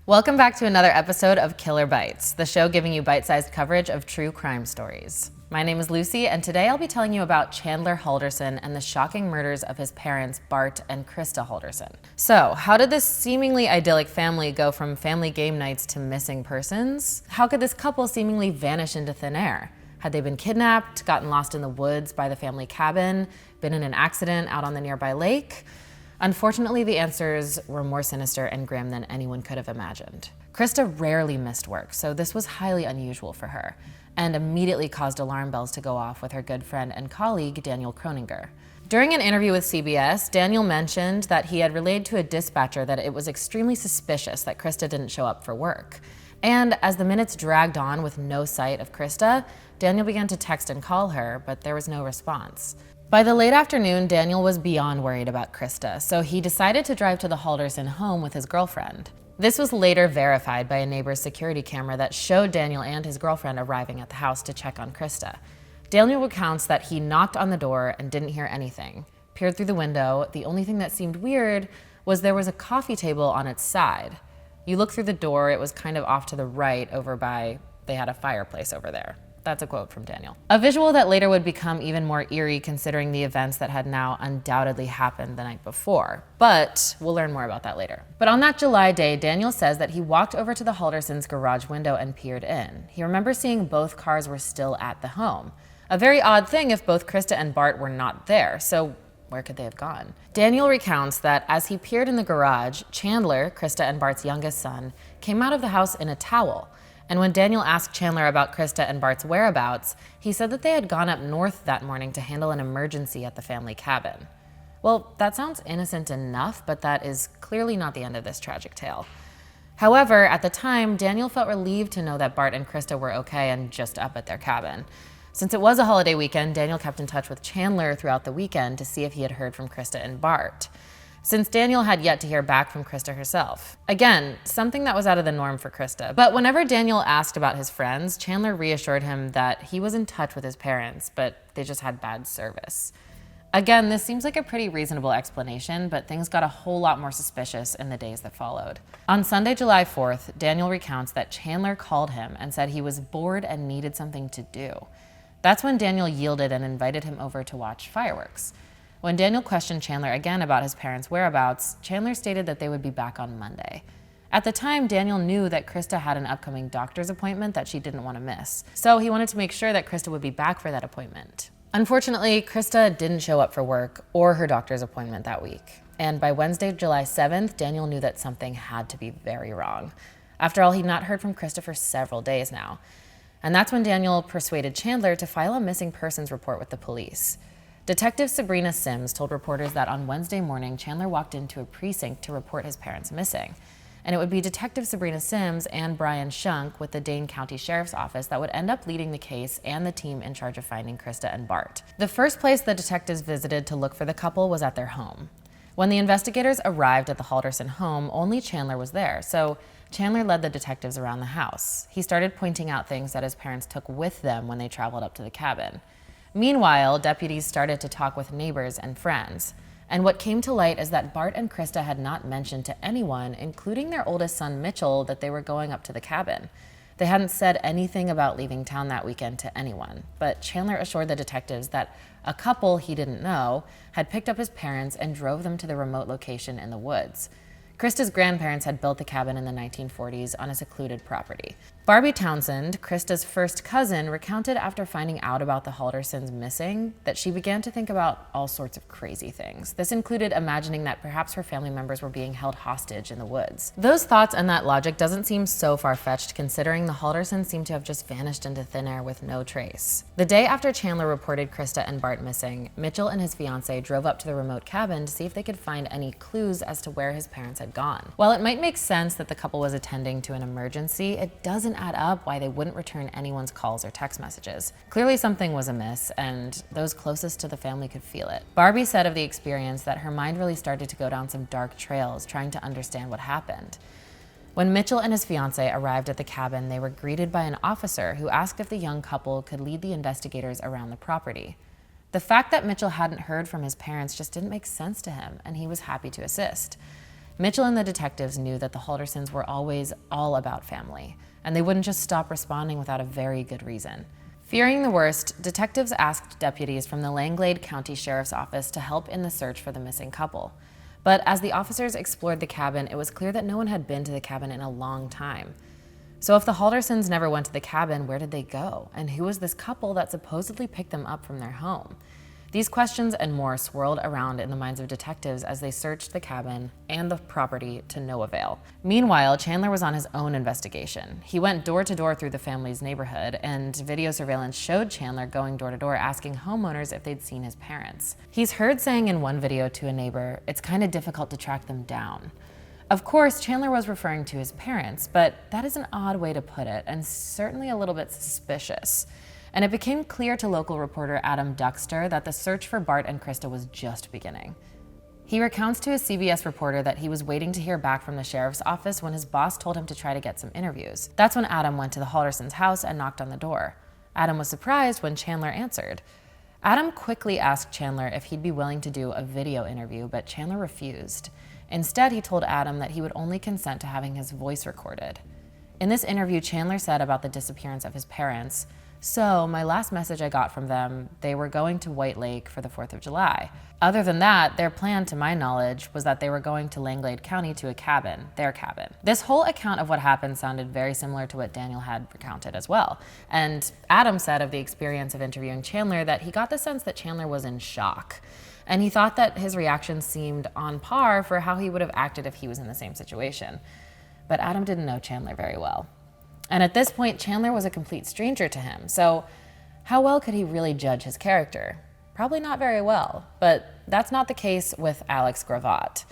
Welcome back to another episode of Killer Bites, the show giving you bite-sized coverage of true crime stories. My name is Lucy, and today I'll be telling you about Chandler Halderson and the shocking murders of his parents, Bart and Krista Halderson. So, how did this seemingly idyllic family go from family game nights to missing persons? How could this couple seemingly vanish into thin air? Had they been kidnapped, gotten lost in the woods by the family cabin, been in an accident out on the nearby lake? Unfortunately, the answers were more sinister and grim than anyone could have imagined. Krista rarely missed work, so this was highly unusual for her, and immediately caused alarm bells to go off with her good friend and colleague, Daniel Kroninger. During an interview with CBS, Daniel mentioned that he had relayed to a dispatcher that it was extremely suspicious that Krista didn't show up for work. And as the minutes dragged on with no sight of Krista, Daniel began to text and call her, but there was no response. By the late afternoon, Daniel was beyond worried about Krista, so he decided to drive to the Halderson home with his girlfriend. This was later verified by a neighbor's security camera that showed Daniel and his girlfriend arriving at the house to check on Krista. Daniel recounts that he knocked on the door and didn't hear anything. Peered through the window. The only thing that seemed weird was there was a coffee table on its side. You look through the door, it was kind of off to the right they had a fireplace over there. That's a quote from Daniel. A visual that later would become even more eerie considering the events that had now undoubtedly happened the night before. But we'll learn more about that later. But on that July day, Daniel says that he walked over to the Haldersons' garage window and peered in. He remembers seeing both cars were still at the home. A very odd thing if both Krista and Bart were not there, so where could they have gone? Daniel recounts that as he peered in the garage, Chandler, Krista and Bart's youngest son, came out of the house in a towel. And when Daniel asked Chandler about Krista and Bart's whereabouts, he said that they had gone up north that morning to handle an emergency at the family cabin. Well, that sounds innocent enough, but that is clearly not the end of this tragic tale. However, at the time, Daniel felt relieved to know that Bart and Krista were okay and just up at their cabin. Since it was a holiday weekend, Daniel kept in touch with Chandler throughout the weekend to see if he had heard from Krista and Bart, since Daniel had yet to hear back from Krista herself. Again, something that was out of the norm for Krista. But whenever Daniel asked about his friends, Chandler reassured him that he was in touch with his parents, but they just had bad service. Again, this seems like a pretty reasonable explanation, but things got a whole lot more suspicious in the days that followed. On Sunday, July 4th, Daniel recounts that Chandler called him and said he was bored and needed something to do. That's when Daniel yielded and invited him over to watch fireworks. When Daniel questioned Chandler again about his parents' whereabouts, Chandler stated that they would be back on Monday. At the time, Daniel knew that Krista had an upcoming doctor's appointment that she didn't want to miss, so he wanted to make sure that Krista would be back for that appointment. Unfortunately, Krista didn't show up for work or her doctor's appointment that week, and by Wednesday, July 7th, Daniel knew that something had to be very wrong. After all, he'd not heard from Krista for several days now, and that's when Daniel persuaded Chandler to file a missing persons report with the police. Detective Sabrina Sims told reporters that on Wednesday morning, Chandler walked into a precinct to report his parents missing. And it would be Detective Sabrina Sims and Brian Shunk with the Dane County Sheriff's Office that would end up leading the case and the team in charge of finding Krista and Bart. The first place the detectives visited to look for the couple was at their home. When the investigators arrived at the Halderson home, only Chandler was there, so Chandler led the detectives around the house. He started pointing out things that his parents took with them when they traveled up to the cabin. Meanwhile, deputies started to talk with neighbors and friends. And what came to light is that Bart and Krista had not mentioned to anyone, including their oldest son Mitchell, that they were going up to the cabin. They hadn't said anything about leaving town that weekend to anyone, but Chandler assured the detectives that a couple he didn't know had picked up his parents and drove them to the remote location in the woods. Krista's grandparents had built the cabin in the 1940s on a secluded property. Barbie Townsend, Krista's first cousin, recounted after finding out about the Haldersons missing that she began to think about all sorts of crazy things. This included imagining that perhaps her family members were being held hostage in the woods. Those thoughts and that logic doesn't seem so far-fetched considering the Haldersons seem to have just vanished into thin air with no trace. The day after Chandler reported Krista and Bart missing, Mitchell and his fiancée drove up to the remote cabin to see if they could find any clues as to where his parents had gone. While it might make sense that the couple was attending to an emergency, it doesn't add up why they wouldn't return anyone's calls or text messages. Clearly something was amiss, and those closest to the family could feel it. Barbie said of the experience that her mind really started to go down some dark trails trying to understand what happened. When Mitchell and his fiancée arrived at the cabin, they were greeted by an officer who asked if the young couple could lead the investigators around the property. The fact that Mitchell hadn't heard from his parents just didn't make sense to him, and he was happy to assist. Mitchell and the detectives knew that the Haldersons were always all about family, and they wouldn't just stop responding without a very good reason. Fearing the worst, detectives asked deputies from the Langlade County Sheriff's Office to help in the search for the missing couple. But as the officers explored the cabin, it was clear that no one had been to the cabin in a long time. So if the Haldersons never went to the cabin, where did they go? And who was this couple that supposedly picked them up from their home? These questions and more swirled around in the minds of detectives as they searched the cabin and the property to no avail. Meanwhile, Chandler was on his own investigation. He went door to door through the family's neighborhood, and video surveillance showed Chandler going door to door asking homeowners if they'd seen his parents. He's heard saying in one video to a neighbor, "It's kind of difficult to track them down." Of course, Chandler was referring to his parents, but that is an odd way to put it, and certainly a little bit suspicious. And it became clear to local reporter Adam Duxter that the search for Bart and Krista was just beginning. He recounts to a CBS reporter that he was waiting to hear back from the sheriff's office when his boss told him to try to get some interviews. That's when Adam went to the Haldersons' house and knocked on the door. Adam was surprised when Chandler answered. Adam quickly asked Chandler if he'd be willing to do a video interview, but Chandler refused. Instead, he told Adam that he would only consent to having his voice recorded. In this interview, Chandler said about the disappearance of his parents, "So, my last message I got from them, they were going to White Lake for the 4th of July. Other than that, their plan, to my knowledge, was that they were going to Langlade County to a cabin, their cabin." This whole account of what happened sounded very similar to what Daniel had recounted as well. And Adam said of the experience of interviewing Chandler that he got the sense that Chandler was in shock. And he thought that his reaction seemed on par for how he would have acted if he was in the same situation. But Adam didn't know Chandler very well. And at this point, Chandler was a complete stranger to him. So how well could he really judge his character? Probably not very well, but that's not the case with Alex Gravatt.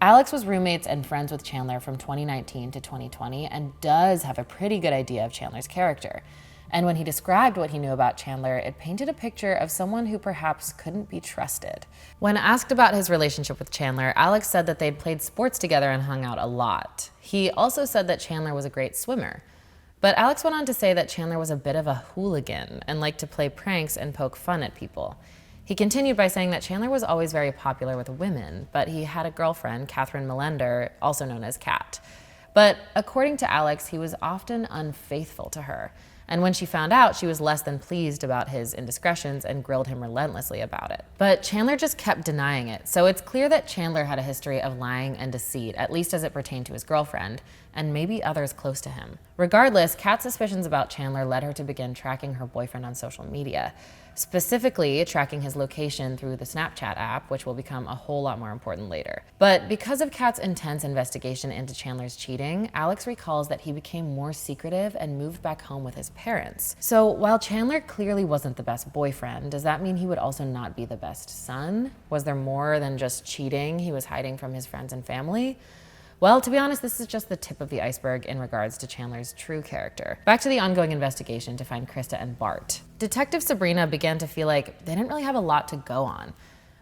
Alex was roommates and friends with Chandler from 2019 to 2020 and does have a pretty good idea of Chandler's character. And when he described what he knew about Chandler, it painted a picture of someone who perhaps couldn't be trusted. When asked about his relationship with Chandler, Alex said that they'd played sports together and hung out a lot. He also said that Chandler was a great swimmer. But Alex went on to say that Chandler was a bit of a hooligan and liked to play pranks and poke fun at people. He continued by saying that Chandler was always very popular with women, but he had a girlfriend, Catherine Melender, also known as Kat. But according to Alex, he was often unfaithful to her. And when she found out, she was less than pleased about his indiscretions and grilled him relentlessly about it. But Chandler just kept denying it, so it's clear that Chandler had a history of lying and deceit, at least as it pertained to his girlfriend, and maybe others close to him. Regardless, Kat's suspicions about Chandler led her to begin tracking her boyfriend on social media, specifically tracking his location through the Snapchat app, which will become a whole lot more important later. But because of Kat's intense investigation into Chandler's cheating, Alex recalls that he became more secretive and moved back home with his parents. So while Chandler clearly wasn't the best boyfriend, does that mean he would also not be the best son? Was there more than just cheating he was hiding from his friends and family? Well, to be honest, this is just the tip of the iceberg in regards to Chandler's true character. Back to the ongoing investigation to find Krista and Bart. Detective Sabrina began to feel like they didn't really have a lot to go on,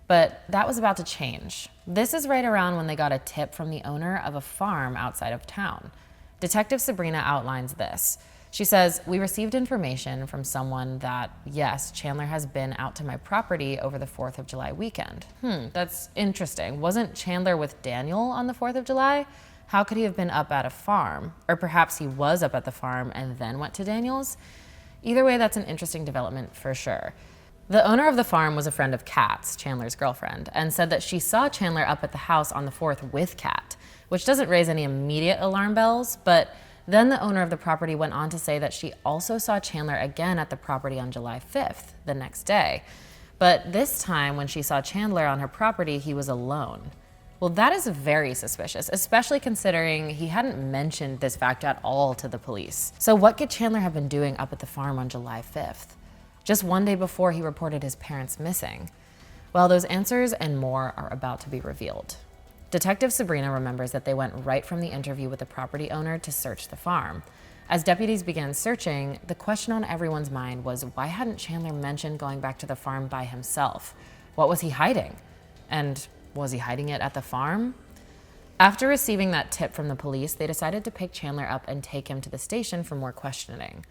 but that was about to change. This is right around when they got a tip from the owner of a farm outside of town. Detective Sabrina outlines this. She says, "We received information from someone that, yes, Chandler has been out to my property over the 4th of July weekend." That's interesting. Wasn't Chandler with Daniel on the 4th of July? How could he have been up at a farm? Or perhaps he was up at the farm and then went to Daniel's? Either way, that's an interesting development for sure. The owner of the farm was a friend of Kat's, Chandler's girlfriend, and said that she saw Chandler up at the house on the 4th with Kat, which doesn't raise any immediate alarm bells, but then the owner of the property went on to say that she also saw Chandler again at the property on July 5th, the next day. But this time, when she saw Chandler on her property, he was alone. Well, that is very suspicious, especially considering he hadn't mentioned this fact at all to the police. So what could Chandler have been doing up at the farm on July 5th? Just one day before he reported his parents missing? Well, those answers and more are about to be revealed. Detective Sabrina remembers that they went right from the interview with the property owner to search the farm. As deputies began searching, the question on everyone's mind was, why hadn't Chandler mentioned going back to the farm by himself? What was he hiding? And was he hiding it at the farm? After receiving that tip from the police, they decided to pick Chandler up and take him to the station for more questioning.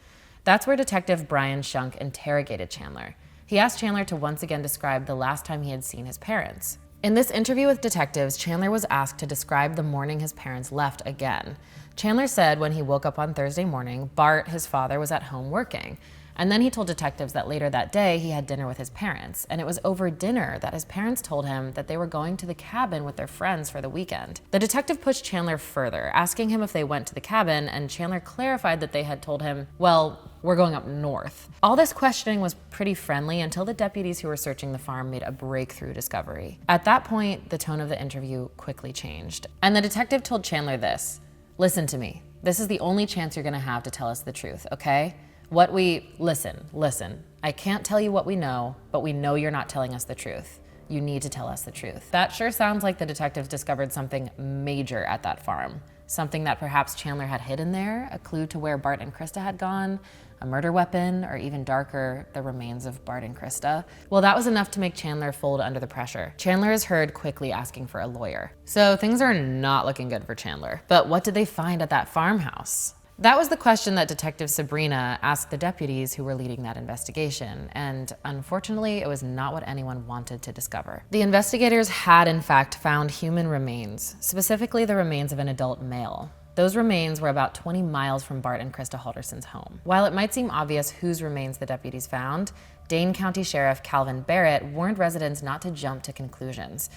That's where Detective Brian Shunk interrogated Chandler. He asked Chandler to once again describe the last time he had seen his parents. In this interview with detectives, Chandler was asked to describe the morning his parents left again. Chandler said when he woke up on Thursday morning, Bart, his father, was at home working. And then he told detectives that later that day he had dinner with his parents, and it was over dinner that his parents told him that they were going to the cabin with their friends for the weekend. The detective pushed Chandler further, asking him if they went to the cabin, and Chandler clarified that they had told him, well, we're going up north. All this questioning was pretty friendly until the deputies who were searching the farm made a breakthrough discovery. At that point, the tone of the interview quickly changed, and the detective told Chandler this: "Listen to me. This is the only chance you're gonna have to tell us the truth, okay? Listen. I can't tell you what we know, but we know you're not telling us the truth. You need to tell us the truth." That sure sounds like the detectives discovered something major at that farm. Something that perhaps Chandler had hidden there, a clue to where Bart and Krista had gone, a murder weapon, or even darker, the remains of Bart and Krista. Well, that was enough to make Chandler fold under the pressure. Chandler is heard quickly asking for a lawyer. So things are not looking good for Chandler. But what did they find at that farmhouse? That was the question that Detective Sabrina asked the deputies who were leading that investigation, and unfortunately, it was not what anyone wanted to discover. The investigators had, in fact, found human remains, specifically the remains of an adult male. Those remains were about 20 miles from Bart and Krista Halderson's home. While it might seem obvious whose remains the deputies found, Dane County Sheriff Calvin Barrett warned residents not to jump to conclusions.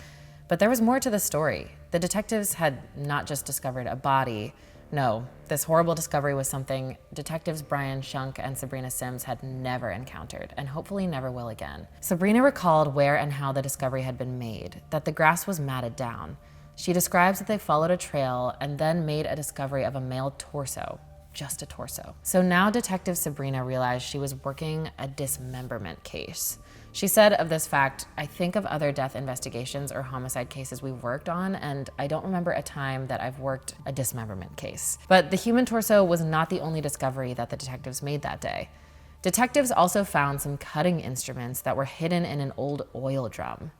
But there was more to the story. The detectives had not just discovered a body. No, this horrible discovery was something detectives Brian Shunk and Sabrina Sims had never encountered, and hopefully never will again. Sabrina recalled where and how the discovery had been made, that the grass was matted down. She describes that they followed a trail and then made a discovery of a male torso, just a torso. So now Detective Sabrina realized she was working a dismemberment case. She said of this fact, "I think of other death investigations or homicide cases we've worked on, and I don't remember a time that I've worked a dismemberment case." But the human torso was not the only discovery that the detectives made that day. Detectives also found some cutting instruments that were hidden in an old oil drum.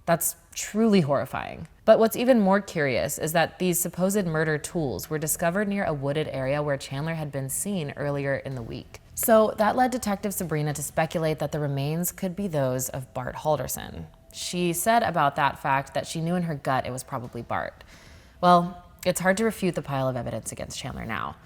That's truly horrifying. But what's even more curious is that these supposed murder tools were discovered near a wooded area where Chandler had been seen earlier in the week. So that led Detective Sabrina to speculate that the remains could be those of Bart Halderson. She said about that fact that she knew in her gut it was probably Bart. Well, it's hard to refute the pile of evidence against Chandler now.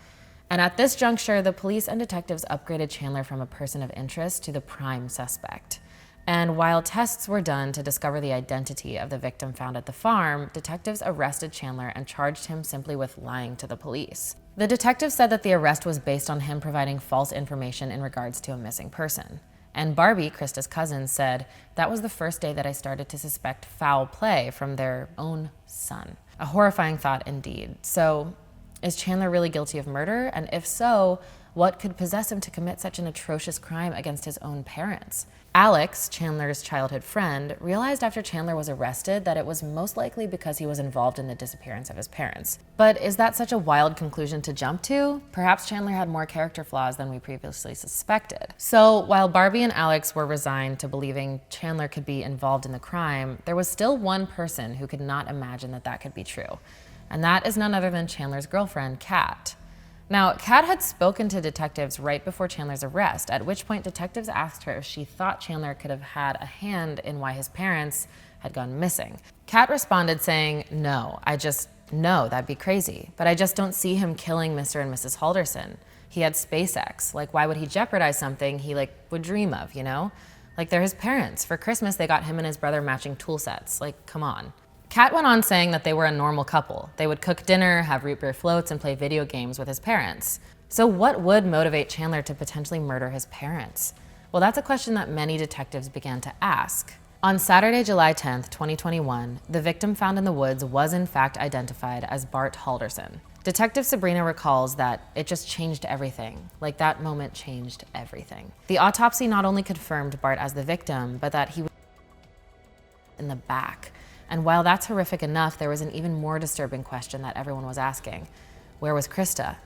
And at this juncture, the police and detectives upgraded Chandler from a person of interest to the prime suspect. And while tests were done to discover the identity of the victim found at the farm, detectives arrested Chandler and charged him simply with lying to the police. The detective said that the arrest was based on him providing false information in regards to a missing person. And Barbie, Krista's cousin, said, "That was the first day that I started to suspect foul play from their own son." A horrifying thought indeed. So, is Chandler really guilty of murder? And if so, what could possess him to commit such an atrocious crime against his own parents? Alex, Chandler's childhood friend, realized after Chandler was arrested that it was most likely because he was involved in the disappearance of his parents. But is that such a wild conclusion to jump to? Perhaps Chandler had more character flaws than we previously suspected. So while Barbie and Alex were resigned to believing Chandler could be involved in the crime, there was still one person who could not imagine that that could be true. And that is none other than Chandler's girlfriend, Kat. Now, Kat had spoken to detectives right before Chandler's arrest, at which point detectives asked her if she thought Chandler could have had a hand in why his parents had gone missing. Kat responded saying, "No, no, that'd be crazy. But I just don't see him killing Mr. and Mrs. Halderson. He had SpaceX. Like, why would he jeopardize something he, would dream of, you know? Like, they're his parents. For Christmas, they got him and his brother matching tool sets. Like, come on." Kat went on saying that they were a normal couple. They would cook dinner, have root beer floats, and play video games with his parents. So what would motivate Chandler to potentially murder his parents? Well, that's a question that many detectives began to ask. On Saturday, July 10th, 2021, the victim found in the woods was in fact identified as Bart Halderson. Detective Sabrina recalls that it just changed everything. Like, that moment changed everything. The autopsy not only confirmed Bart as the victim, but that he was in the back. And while that's horrific enough, there was an even more disturbing question that everyone was asking. Where was Krista?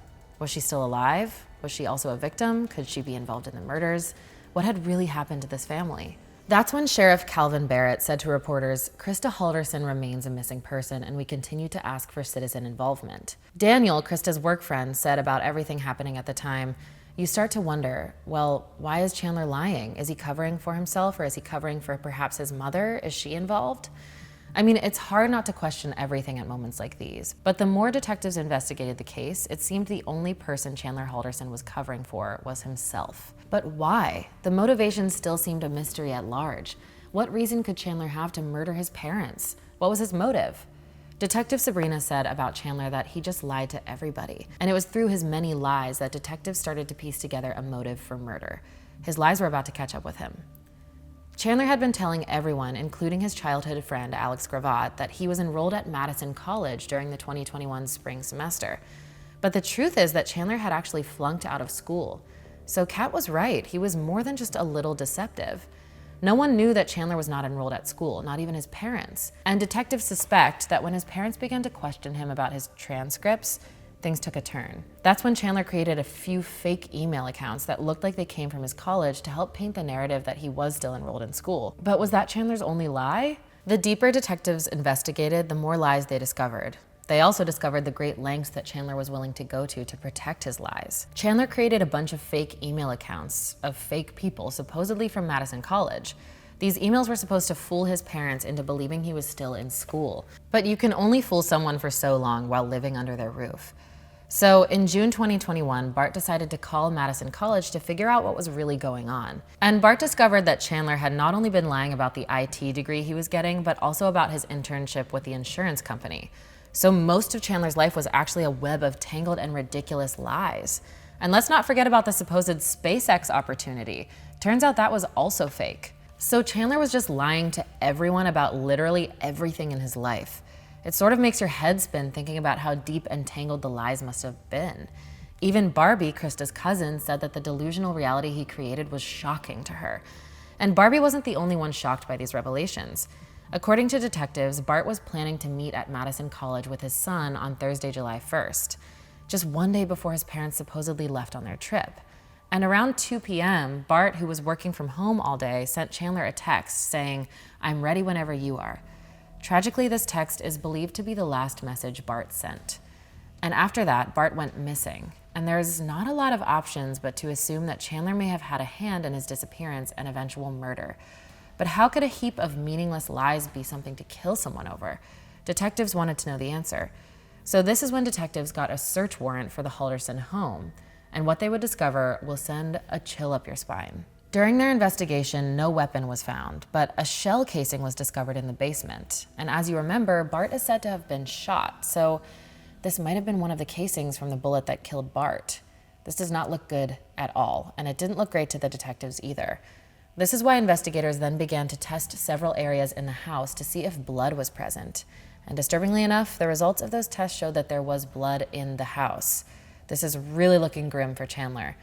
Was she still alive? Was she also a victim? Could she be involved in the murders? What had really happened to this family? That's when Sheriff Calvin Barrett said to reporters, "Krista Halderson remains a missing person, and we continue to ask for citizen involvement." Daniel, Krista's work friend, said about everything happening at the time, "You start to wonder, well, why is Chandler lying? Is he covering for himself, or is he covering for perhaps his mother? Is she involved?" I mean, it's hard not to question everything at moments like these, but the more detectives investigated the case, it seemed the only person Chandler Halderson was covering for was himself. But why? The motivation still seemed a mystery at large. What reason could Chandler have to murder his parents? What was his motive? Detective Sabrina said about Chandler that he just lied to everybody, and it was through his many lies that detectives started to piece together a motive for murder. His lies were about to catch up with him. Chandler had been telling everyone, including his childhood friend Alex Gravatt, that he was enrolled at Madison College during the 2021 spring semester. But the truth is that Chandler had actually flunked out of school. So Kat was right, he was more than just a little deceptive. No one knew that Chandler was not enrolled at school, not even his parents. And detectives suspect that when his parents began to question him about his transcripts, things took a turn. That's when Chandler created a few fake email accounts that looked like they came from his college to help paint the narrative that he was still enrolled in school. But was that Chandler's only lie? The deeper detectives investigated, the more lies they discovered. They also discovered the great lengths that Chandler was willing to go to protect his lies. Chandler created a bunch of fake email accounts of fake people, supposedly from Madison College. These emails were supposed to fool his parents into believing he was still in school. But you can only fool someone for so long while living under their roof. So in June 2021, Bart decided to call Madison College to figure out what was really going on. And Bart discovered that Chandler had not only been lying about the IT degree he was getting, but also about his internship with the insurance company. So most of Chandler's life was actually a web of tangled and ridiculous lies. And let's not forget about the supposed SpaceX opportunity. Turns out that was also fake. So Chandler was just lying to everyone about literally everything in his life. It sort of makes your head spin thinking about how deep and tangled the lies must have been. Even Barbie, Krista's cousin, said that the delusional reality he created was shocking to her. And Barbie wasn't the only one shocked by these revelations. According to detectives, Bart was planning to meet at Madison College with his son on Thursday, July 1st, just one day before his parents supposedly left on their trip. And around 2 p.m., Bart, who was working from home all day, sent Chandler a text saying, "I'm ready whenever you are." Tragically, this text is believed to be the last message Bart sent. And after that, Bart went missing. And there's not a lot of options but to assume that Chandler may have had a hand in his disappearance and eventual murder. But how could a heap of meaningless lies be something to kill someone over? Detectives wanted to know the answer. So this is when detectives got a search warrant for the Halderson home. And what they would discover will send a chill up your spine. During their investigation, no weapon was found, but a shell casing was discovered in the basement. And as you remember, Bart is said to have been shot, so this might have been one of the casings from the bullet that killed Bart. This does not look good at all, and it didn't look great to the detectives either. This is why investigators then began to test several areas in the house to see if blood was present. And disturbingly enough, the results of those tests showed that there was blood in the house. This is really looking grim for Chandler.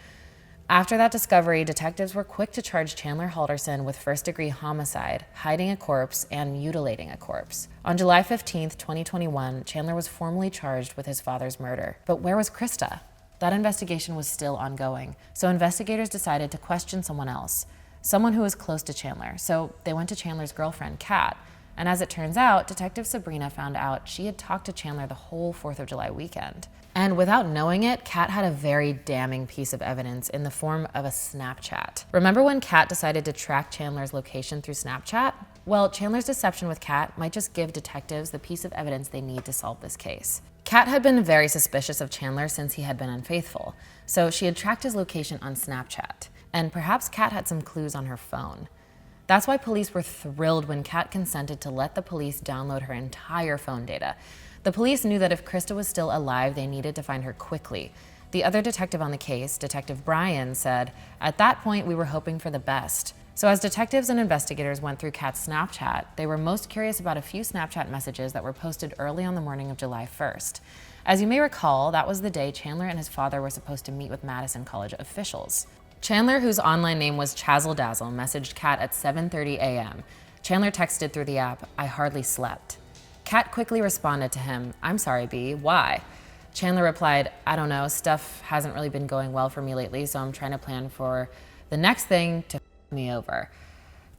After that discovery, detectives were quick to charge Chandler Halderson with first-degree homicide, hiding a corpse, and mutilating a corpse. On July 15th, 2021, Chandler was formally charged with his father's murder. But where was Krista? That investigation was still ongoing, so investigators decided to question someone else, someone who was close to Chandler. So they went to Chandler's girlfriend, Kat. And as it turns out, Detective Sabrina found out she had talked to Chandler the whole 4th of July weekend. And without knowing it, Kat had a very damning piece of evidence in the form of a Snapchat. Remember when Kat decided to track Chandler's location through Snapchat? Well, Chandler's deception with Kat might just give detectives the piece of evidence they need to solve this case. Kat had been very suspicious of Chandler since he had been unfaithful, so she had tracked his location on Snapchat. And perhaps Kat had some clues on her phone. That's why police were thrilled when Kat consented to let the police download her entire phone data. The police knew that if Krista was still alive, they needed to find her quickly. The other detective on the case, Detective Brian, said, "At that point, we were hoping for the best." So as detectives and investigators went through Kat's Snapchat, they were most curious about a few Snapchat messages that were posted early on the morning of July 1st. As you may recall, that was the day Chandler and his father were supposed to meet with Madison College officials. Chandler, whose online name was Chazzle Dazzle, messaged Kat at 7:30 a.m. Chandler texted through the app, "I hardly slept." Kat quickly responded to him, "I'm sorry, B, why?" Chandler replied, "I don't know, stuff hasn't really been going well for me lately, so I'm trying to plan for the next thing to me over."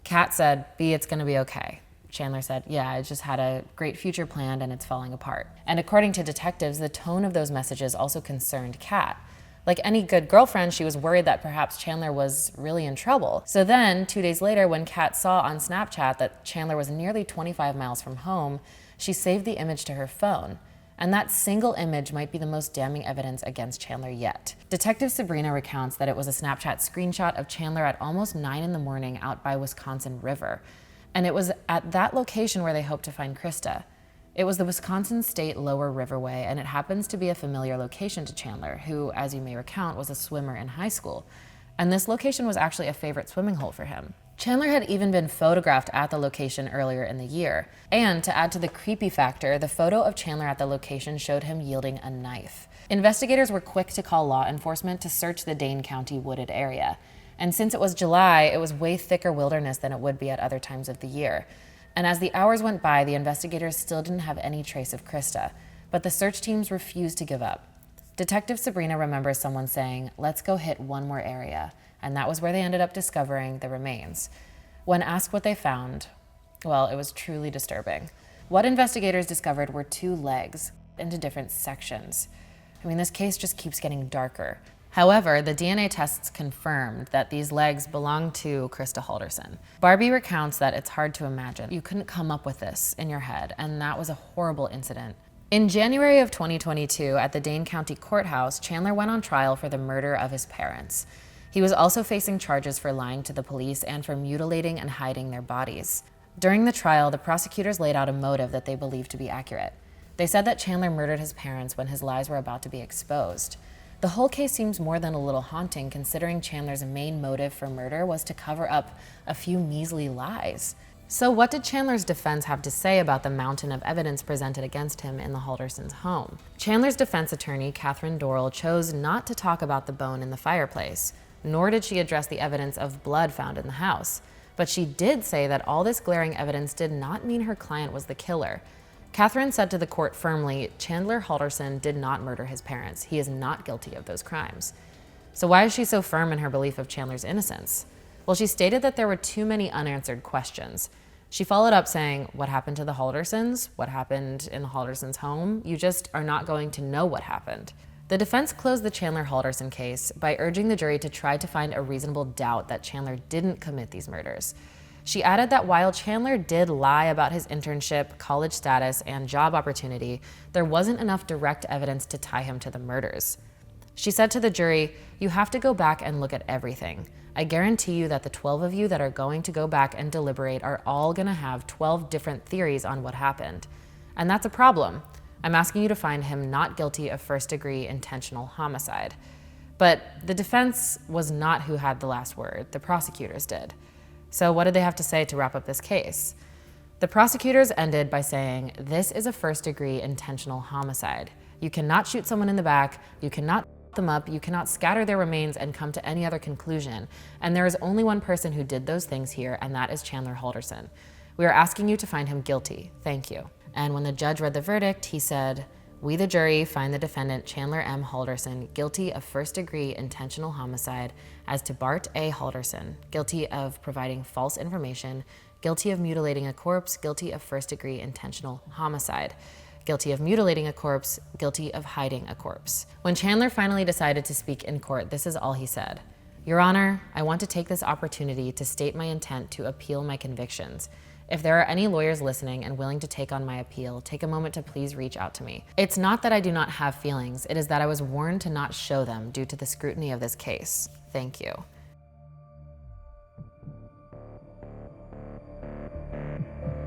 Kat said, "B, it's gonna be okay." Chandler said, "Yeah, I just had a great future planned and it's falling apart." And according to detectives, the tone of those messages also concerned Kat. Like any good girlfriend, she was worried that perhaps Chandler was really in trouble. So then, 2 days later, when Kat saw on Snapchat that Chandler was nearly 25 miles from home, she saved the image to her phone. And that single image might be the most damning evidence against Chandler yet. Detective Sabrina recounts that it was a Snapchat screenshot of Chandler at almost 9 in the morning out by Wisconsin River. And it was at that location where they hoped to find Krista. It was the Wisconsin State Lower Riverway, and it happens to be a familiar location to Chandler, who, as you may recount, was a swimmer in high school. And this location was actually a favorite swimming hole for him. Chandler had even been photographed at the location earlier in the year. And to add to the creepy factor, the photo of Chandler at the location showed him yielding a knife. Investigators were quick to call law enforcement to search the Dane County wooded area. And since it was July, it was way thicker wilderness than it would be at other times of the year. And as the hours went by, the investigators still didn't have any trace of Krista, but the search teams refused to give up. Detective Sabrina remembers someone saying, "Let's go hit one more area," and that was where they ended up discovering the remains. When asked what they found, well, it was truly disturbing. What investigators discovered were 2 legs into different sections. I mean, this case just keeps getting darker. However, the DNA tests confirmed that these legs belonged to Krista Halderson. Barbie recounts that it's hard to imagine. You couldn't come up with this in your head, and that was a horrible incident. In January of 2022, at the Dane County Courthouse, Chandler went on trial for the murder of his parents. He was also facing charges for lying to the police and for mutilating and hiding their bodies. During the trial, the prosecutors laid out a motive that they believed to be accurate. They said that Chandler murdered his parents when his lies were about to be exposed. The whole case seems more than a little haunting, considering Chandler's main motive for murder was to cover up a few measly lies. So what did Chandler's defense have to say about the mountain of evidence presented against him in the Haldersons' home? Chandler's defense attorney, Catherine Dorrell, chose not to talk about the bone in the fireplace, nor did she address the evidence of blood found in the house. But she did say that all this glaring evidence did not mean her client was the killer. Catherine said to the court firmly, Chandler Halderson did not murder his parents. He is not guilty of those crimes. So why is she so firm in her belief of Chandler's innocence? Well, she stated that there were too many unanswered questions. She followed up saying, what happened to the Haldersons? What happened in the Haldersons' home? You just are not going to know what happened. The defense closed the Chandler Halderson case by urging the jury to try to find a reasonable doubt that Chandler didn't commit these murders. She added that while Chandler did lie about his internship, college status, and job opportunity, there wasn't enough direct evidence to tie him to the murders. She said to the jury, "You have to go back and look at everything. I guarantee you that the 12 of you that are going to go back and deliberate are all going to have 12 different theories on what happened. And that's a problem. I'm asking you to find him not guilty of first-degree intentional homicide." But the defense was not who had the last word. The prosecutors did. So what did they have to say to wrap up this case? The prosecutors ended by saying, "This is a first-degree intentional homicide. You cannot shoot someone in the back, you cannot them up, you cannot scatter their remains and come to any other conclusion. And there is only one person who did those things here, and that is Chandler Halderson. We are asking you to find him guilty. Thank you." And when the judge read the verdict, he said, "We, the jury, find the defendant Chandler M. Halderson guilty of first-degree intentional homicide as to Bart A. Halderson, guilty of providing false information, guilty of mutilating a corpse, guilty of first-degree intentional homicide, guilty of mutilating a corpse, guilty of hiding a corpse." When Chandler finally decided to speak in court, this is all he said. "Your Honor, I want to take this opportunity to state my intent to appeal my convictions. If there are any lawyers listening and willing to take on my appeal, take a moment to please reach out to me. It's not that I do not have feelings, it is that I was warned to not show them due to the scrutiny of this case. Thank you."